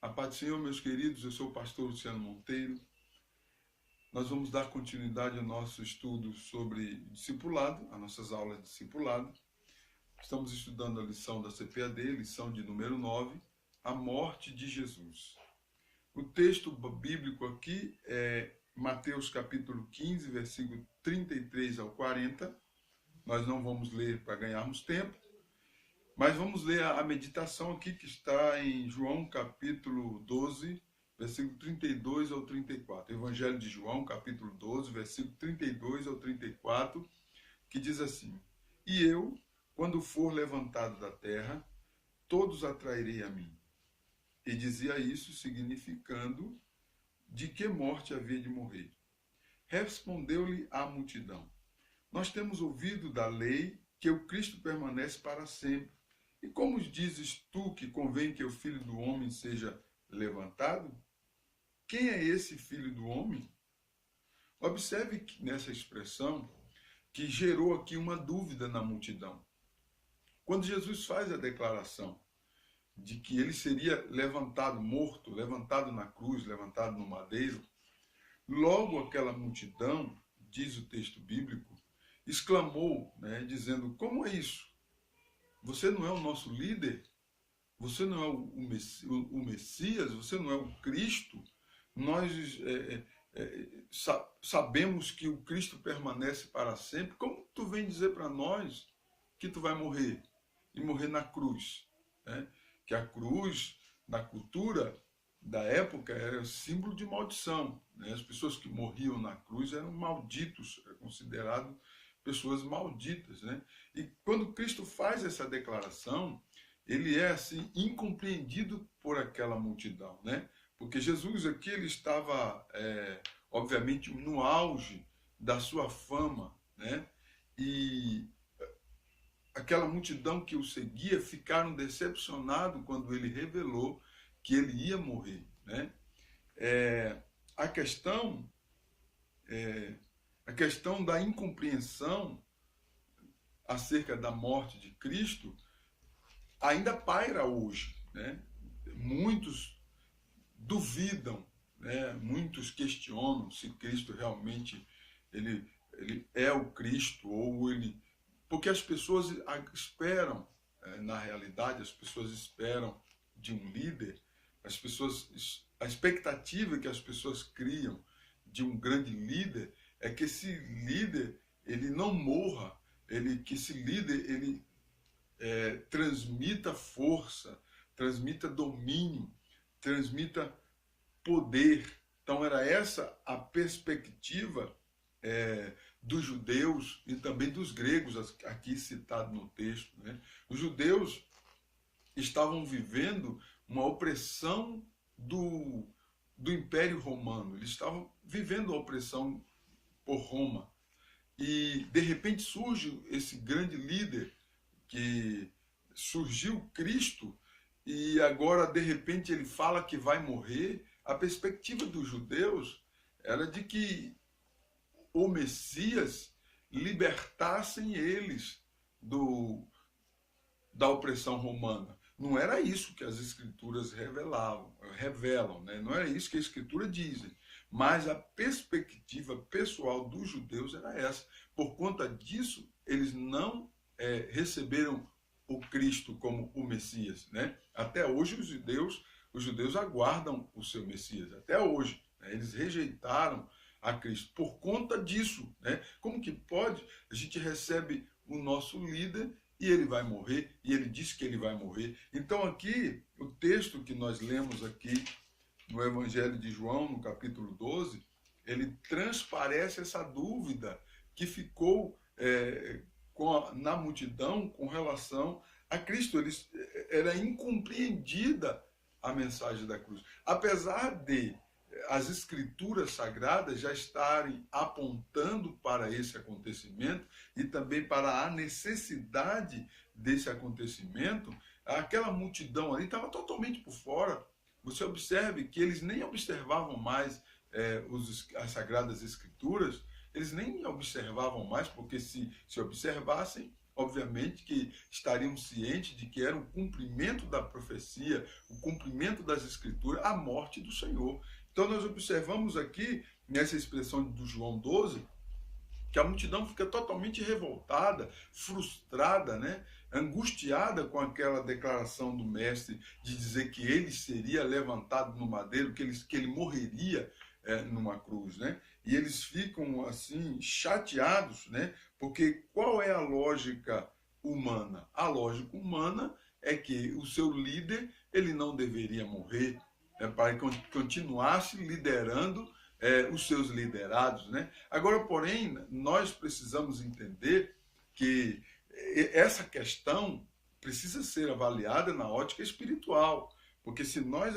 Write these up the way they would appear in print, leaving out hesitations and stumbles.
A paz do Senhor, meus queridos, eu sou o pastor Luciano Monteiro. Nós vamos dar continuidade ao nosso estudo sobre discipulado, as nossas aulas de discipulado. Estamos estudando a lição da CPAD, lição de número 9, a morte de Jesus. O texto bíblico aqui é Mateus capítulo 15, versículo 33 ao 40. Nós não vamos ler para ganharmos tempo, mas vamos ler a meditação aqui que está em João capítulo 12, versículo 32 ao 34. Evangelho de João, capítulo 12, versículo 32 ao 34, que diz assim: E eu, quando for levantado da terra, todos atrairei a mim. E dizia isso significando de que morte havia de morrer. Respondeu-lhe a multidão: Nós temos ouvido da lei que o Cristo permanece para sempre. E como dizes tu que convém que o Filho do Homem seja levantado? Quem é esse Filho do Homem? Observe que nessa expressão que gerou aqui uma dúvida na multidão. Quando Jesus faz a declaração de que ele seria levantado, morto, levantado na cruz, levantado no madeiro, logo aquela multidão, diz o texto bíblico, exclamou, dizendo: como é isso? Você não é o nosso líder? Você não é o Messias? Você não é o Cristo? Nós sabemos que o Cristo permanece para sempre. Como tu vem dizer para nós que tu vai morrer? E morrer na cruz. Que a cruz, na cultura da época, era símbolo de maldição. As pessoas que morriam na cruz eram malditos, eram considerados pessoas malditas. E quando Cristo faz essa declaração, ele é assim incompreendido por aquela multidão, Porque Jesus aqui ele estava, obviamente, no auge da sua fama, E aquela multidão que o seguia ficaram decepcionados quando ele revelou que ele ia morrer, A questão da incompreensão acerca da morte de Cristo ainda paira hoje, Muitos duvidam, Muitos questionam se Cristo realmente ele é o Cristo ou ele, porque as pessoas esperam, na realidade as pessoas esperam de um líder, a expectativa que as pessoas criam de um grande líder é que esse líder ele não morra, que esse líder ele transmita força, transmita domínio, transmita poder. Então era essa a perspectiva dos judeus e também dos gregos, aqui citado no texto. Os judeus estavam vivendo uma opressão do Império Romano, eles estavam vivendo a opressão por Roma. E de repente surge esse grande líder, que surgiu Cristo, e agora de repente ele fala que vai morrer. A perspectiva dos judeus era de que o Messias libertassem eles da opressão romana. Não era isso que as escrituras revelam, Não era isso que a escritura dizem. Mas a perspectiva pessoal dos judeus era essa. Por conta disso, eles não receberam o Cristo como o Messias. Até hoje os judeus aguardam o seu Messias. Até hoje. Eles rejeitaram a Cristo por conta disso. Como que pode? A gente recebe o nosso líder e ele vai morrer, e ele diz que ele vai morrer. Então aqui, o texto que nós lemos aqui no Evangelho de João, no capítulo 12, ele transparece essa dúvida que ficou na multidão com relação a Cristo. Era incompreendida a mensagem da cruz. Apesar de as escrituras sagradas já estarem apontando para esse acontecimento e também para a necessidade desse acontecimento, aquela multidão ali estava totalmente por fora. Você observe que eles nem observavam mais as sagradas escrituras, eles nem observavam mais, porque se observassem, obviamente, que estariam cientes de que era o cumprimento da profecia, o cumprimento das Escrituras, a morte do Senhor. Então nós observamos aqui, nessa expressão do João 12, que a multidão fica totalmente revoltada, frustrada, né? Angustiada com aquela declaração do mestre de dizer que ele seria levantado no madeiro, que ele morreria numa cruz, né? E eles ficam assim chateados, né? Porque qual é a lógica humana? A lógica humana é que o seu líder ele não deveria morrer, para que continuasse liderando os seus liderados, né? Agora, porém, nós precisamos entender que essa questão precisa ser avaliada na ótica espiritual, porque se nós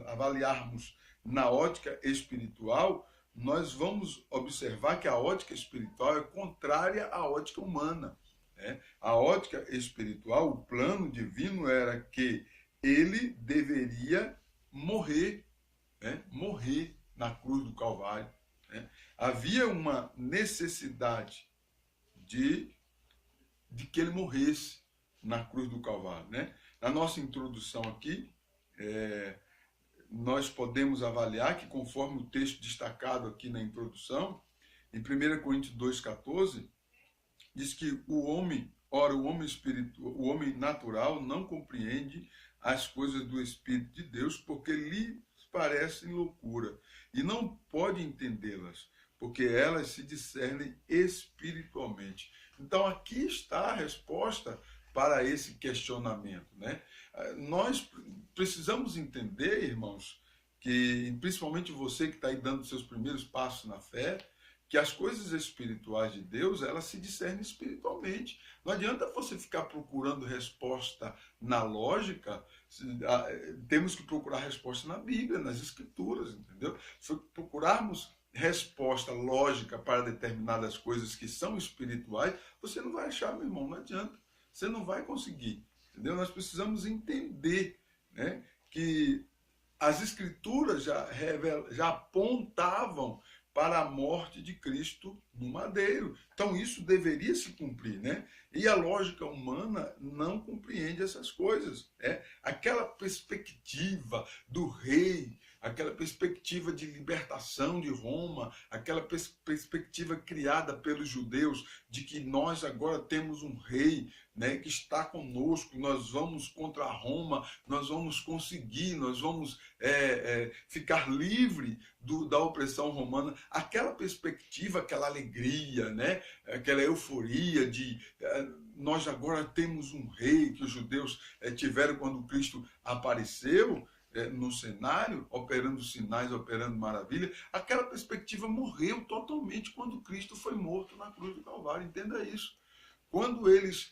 avaliarmos na ótica espiritual, nós vamos observar que a ótica espiritual é contrária à ótica humana, né? A ótica espiritual, o plano divino era que ele deveria morrer, né? Morrer na cruz do Calvário, né? Havia uma necessidade de que ele morresse na cruz do Calvário, né? Na nossa introdução aqui, nós podemos avaliar que, conforme o texto destacado aqui na introdução, em 1 Coríntios 2,14, diz que o homem natural não compreende as coisas do Espírito de Deus, porque lhe parecem loucura, e não pode entendê-las, porque elas se discernem espiritualmente. Então aqui está a resposta para esse questionamento, né? Nós precisamos entender, irmãos, que principalmente você que está aí dando seus primeiros passos na fé, que as coisas espirituais de Deus, elas se discernem espiritualmente. Não adianta você ficar procurando resposta na lógica, temos que procurar resposta na Bíblia, nas Escrituras, entendeu? Se procurarmos resposta lógica para determinadas coisas que são espirituais, você não vai achar, meu irmão, não adianta. Você não vai conseguir, entendeu? Nós precisamos entender, né, que as Escrituras já apontavam para a morte de Cristo no madeiro. Então isso deveria se cumprir, né? E a lógica humana não compreende essas coisas. Aquela perspectiva do rei, aquela perspectiva de libertação de Roma, aquela perspectiva criada pelos judeus de que nós agora temos um rei, né, que está conosco, nós vamos contra Roma, nós vamos conseguir, nós vamos ficar livre da opressão romana. Aquela perspectiva, aquela alegria, né, aquela euforia de nós agora temos um rei que os judeus tiveram quando Cristo apareceu no cenário, operando sinais, operando maravilha, aquela perspectiva morreu totalmente quando Cristo foi morto na cruz do Calvário. Entenda isso. Quando eles,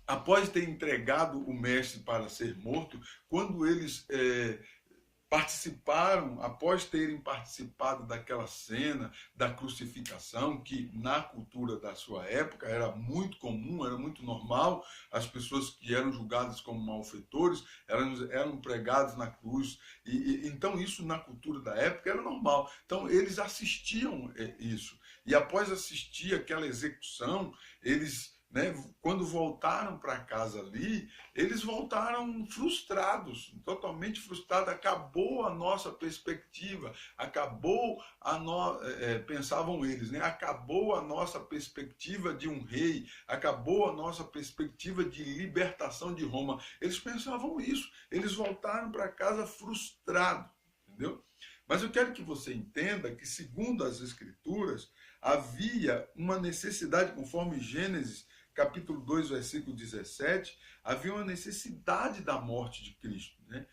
após ter entregado o mestre para ser morto, quando eles participaram, após terem participado daquela cena da crucificação, que na cultura da sua época era muito comum, era muito normal, as pessoas que eram julgadas como malfeitores eram pregadas na cruz, então isso na cultura da época era normal. Então eles assistiam isso, e após assistir aquela execução, eles, né, quando voltaram para casa ali, eles voltaram frustrados, totalmente frustrados. Acabou a nossa perspectiva, pensavam eles, né? Acabou a nossa perspectiva de um rei, acabou a nossa perspectiva de libertação de Roma. Eles pensavam isso, eles voltaram para casa frustrados, entendeu? Mas eu quero que você entenda que, segundo as Escrituras, havia uma necessidade, conforme Gênesis capítulo 2, versículo 17, havia uma necessidade da morte de Cristo, né?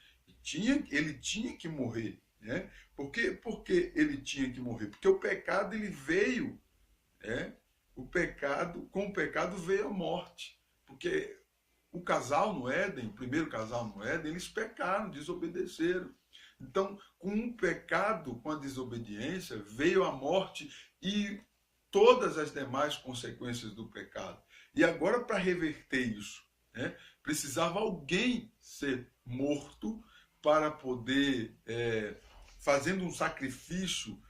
Ele tinha que morrer, né? Por que ele tinha que morrer? Porque o pecado ele veio, com o pecado veio a morte, porque o casal no Éden, o primeiro casal no Éden, eles pecaram, desobedeceram. Então, com o pecado, com a desobediência, veio a morte e todas as demais consequências do pecado. E agora, para reverter isso, né, precisava alguém ser morto para poder, fazendo um sacrifício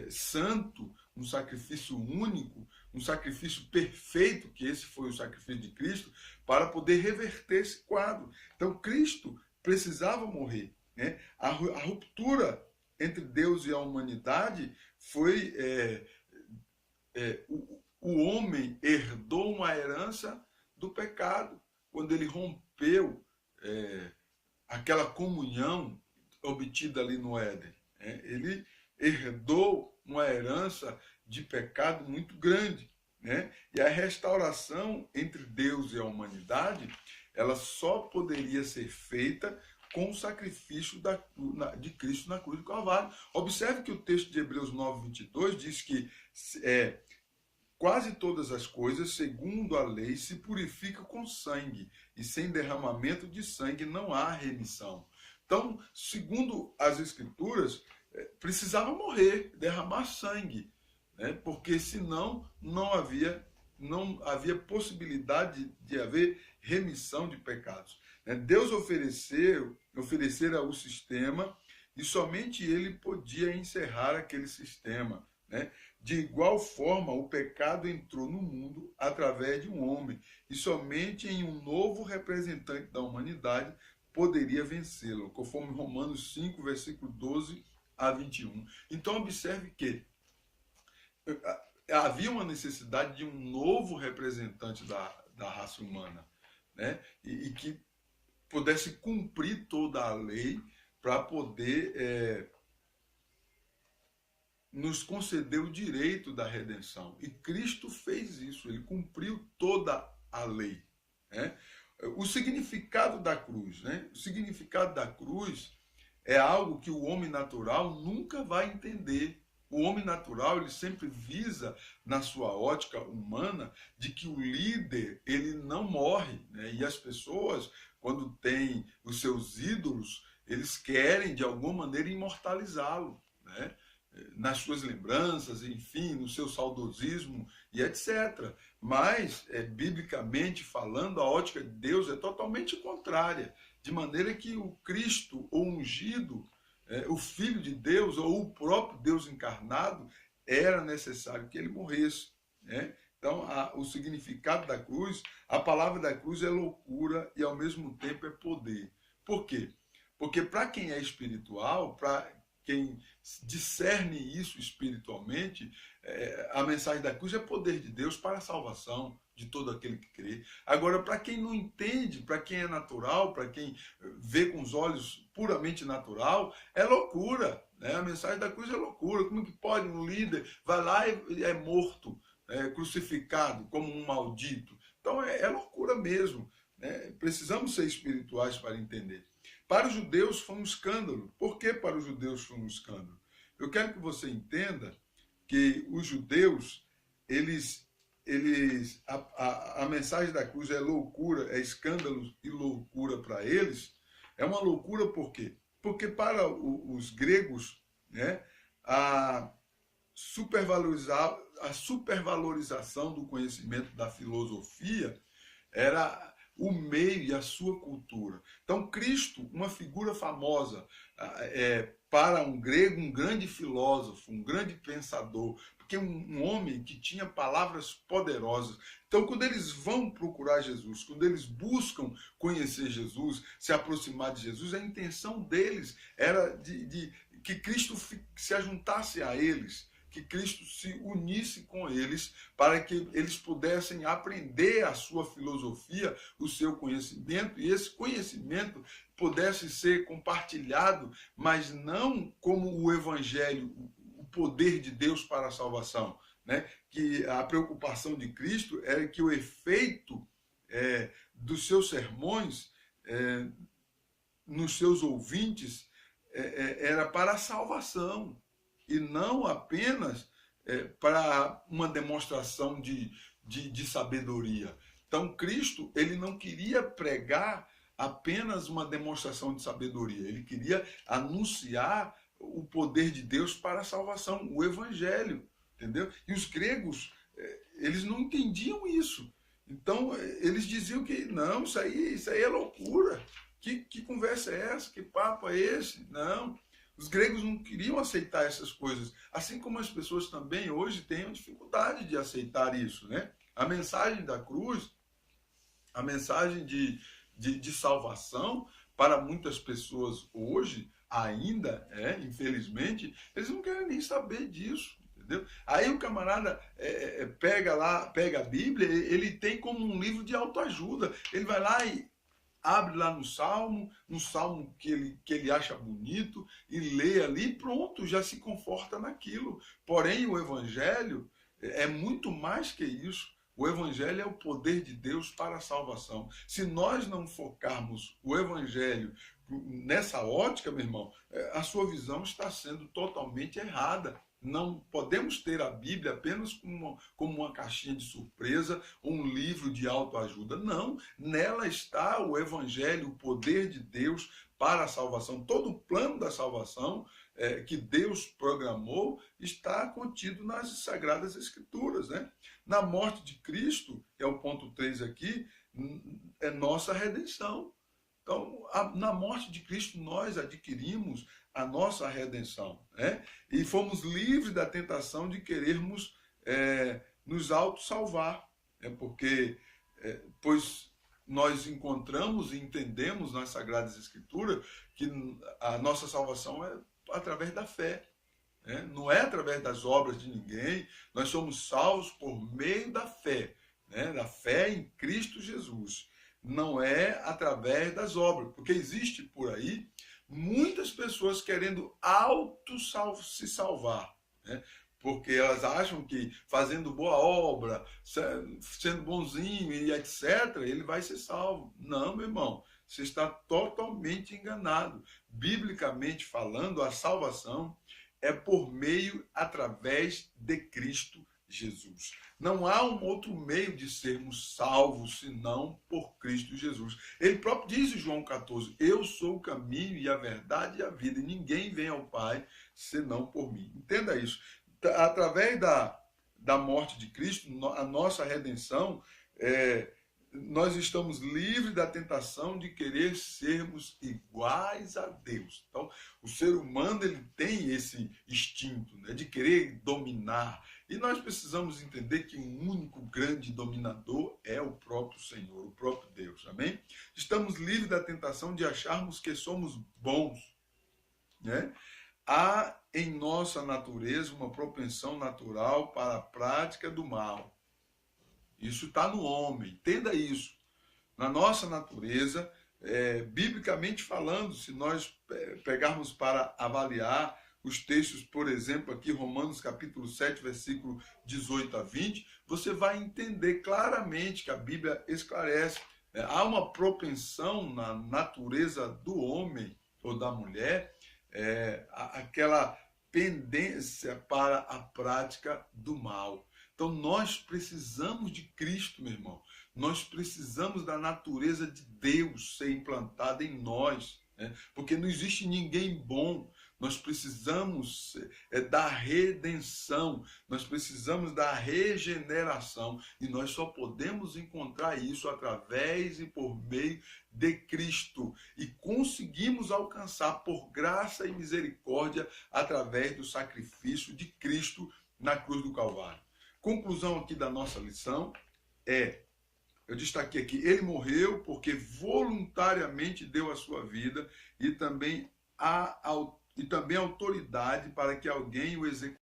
santo, um sacrifício único, um sacrifício perfeito, que esse foi o sacrifício de Cristo, para poder reverter esse quadro. Então, Cristo precisava morrer, né? A ruptura entre Deus e a humanidade foi... o homem herdou uma herança do pecado, quando ele rompeu aquela comunhão obtida ali no Éden. Ele herdou uma herança de pecado muito grande, né? E a restauração entre Deus e a humanidade, ela só poderia ser feita com o sacrifício de Cristo na cruz do Calvário. Observe que o texto de Hebreus 9:22 diz que quase todas as coisas, segundo a lei, se purificam com sangue, e sem derramamento de sangue não há remissão. Então, segundo as Escrituras, precisava morrer, derramar sangue, né? Porque senão não havia possibilidade de haver remissão de pecados. Deus oferecera o sistema e somente ele podia encerrar aquele sistema, né? De igual forma, o pecado entrou no mundo através de um homem, e somente em um novo representante da humanidade poderia vencê-lo, conforme Romanos 5, versículo 12 a 21. Então, observe que havia uma necessidade de um novo representante da raça humana, né? E que pudesse cumprir toda a lei para poder nos conceder o direito da redenção. E Cristo fez isso, ele cumpriu toda a lei, né? O significado da cruz, né? O significado da cruz é algo que o homem natural nunca vai entender. O homem natural, ele sempre visa, na sua ótica humana, de que o líder, ele não morre, né? E as pessoas, quando têm os seus ídolos, eles querem, de alguma maneira, imortalizá-lo, né? Nas suas lembranças, enfim, no seu saudosismo e etc. Mas, biblicamente falando, a ótica de Deus é totalmente contrária, de maneira que o Cristo, o ungido, o Filho de Deus, ou o próprio Deus encarnado, era necessário que ele morresse, né? Então, o significado da cruz, a palavra da cruz é loucura e, ao mesmo tempo, é poder. Por quê? Porque para quem é espiritual, para quem discerne isso espiritualmente, a mensagem da cruz é poder de Deus para a salvação de todo aquele que crê. Agora, para quem não entende, para quem é natural, para quem vê com os olhos puramente natural, é loucura, né? A mensagem da cruz é loucura. Como que pode um líder vai lá e é morto, crucificado como um maldito? Então é loucura mesmo, né? Precisamos ser espirituais para entender. Para os judeus foi um escândalo. Por que para os judeus foi um escândalo? Eu quero que você entenda que os judeus, a mensagem da cruz é loucura, é escândalo e loucura para eles. É uma loucura por quê? Porque para os gregos, né, a supervalorização do conhecimento da filosofia era o meio e a sua cultura. Então, Cristo, uma figura famosa, para um grego, um grande filósofo, um grande pensador, porque um homem que tinha palavras poderosas. Então, quando eles vão procurar Jesus, quando eles buscam conhecer Jesus, se aproximar de Jesus, a intenção deles era de que Cristo se ajuntasse a eles, que Cristo se unisse com eles, para que eles pudessem aprender a sua filosofia, o seu conhecimento, e esse conhecimento pudesse ser compartilhado, mas não como o evangelho, o poder de Deus para a salvação, né? Que a preocupação de Cristo era que o efeito dos seus sermões nos seus ouvintes era para a salvação, e não apenas para uma demonstração de sabedoria. Então, Cristo, ele não queria pregar apenas uma demonstração de sabedoria, ele queria anunciar o poder de Deus para a salvação, o evangelho, entendeu? E os gregos, eles não entendiam isso. Então, eles diziam que, não, isso aí é loucura. Que conversa é essa? Que papo é esse? Não. Os gregos não queriam aceitar essas coisas, assim como as pessoas também hoje têm dificuldade de aceitar isso, né? A mensagem da cruz, a mensagem de salvação, para muitas pessoas hoje, ainda, infelizmente, eles não querem nem saber disso. Entendeu? Aí o camarada pega a Bíblia, ele tem como um livro de autoajuda. Ele vai lá e abre lá no Salmo que ele acha bonito, e lê ali, pronto, já se conforta naquilo. Porém, o Evangelho é muito mais que isso. O Evangelho é o poder de Deus para a salvação. Se nós não focarmos o Evangelho nessa ótica, meu irmão, a sua visão está sendo totalmente errada. Não podemos ter a Bíblia apenas como uma caixinha de surpresa, um livro de autoajuda. Não, nela está o Evangelho, o poder de Deus para a salvação. Todo o plano da salvação que Deus programou está contido nas Sagradas Escrituras, né? Na morte de Cristo, que é o ponto 3 aqui, é nossa redenção. Então, na morte de Cristo, nós adquirimos a nossa redenção, né? E fomos livres da tentação de querermos nos auto-salvar, né? Porque, pois nós encontramos e entendemos nas Sagradas Escrituras que a nossa salvação é através da fé, né? Não é através das obras de ninguém, nós somos salvos por meio da fé, né? Da fé em Cristo Jesus. Não é através das obras, porque existe por aí muitas pessoas querendo se salvar, né? Porque elas acham que fazendo boa obra, sendo bonzinho e etc., ele vai ser salvo. Não, meu irmão, você está totalmente enganado. Biblicamente falando, a salvação é por meio, através de Cristo Jesus. Não há um outro meio de sermos salvos senão por Cristo Jesus. Ele próprio diz em João 14, eu sou o caminho e a verdade e a vida, e ninguém vem ao Pai senão por mim. Entenda isso. Através da morte de Cristo, a nossa redenção, nós estamos livres da tentação de querer sermos iguais a Deus. Então, o ser humano ele tem esse instinto, né, de querer dominar. E nós precisamos entender que um único grande dominador é o próprio Senhor, o próprio Deus. Amém? Estamos livres da tentação de acharmos que somos bons, né? Há em nossa natureza uma propensão natural para a prática do mal. Isso está no homem, entenda isso. Na nossa natureza, biblicamente falando, se nós pegarmos para avaliar os textos, por exemplo, aqui Romanos capítulo 7, versículo 18 a 20, você vai entender claramente que a Bíblia esclarece. Há uma propensão na natureza do homem ou da mulher, aquela pendência para a prática do mal. Então nós precisamos de Cristo, meu irmão. Nós precisamos da natureza de Deus ser implantada em nós, né? Porque não existe ninguém bom. Nós precisamos da redenção, nós precisamos da regeneração, e nós só podemos encontrar isso através e por meio de Cristo, e conseguimos alcançar por graça e misericórdia através do sacrifício de Cristo na cruz do Calvário. Conclusão aqui da nossa lição eu destaquei aqui, ele morreu porque voluntariamente deu a sua vida e também autoridade para que alguém o execute.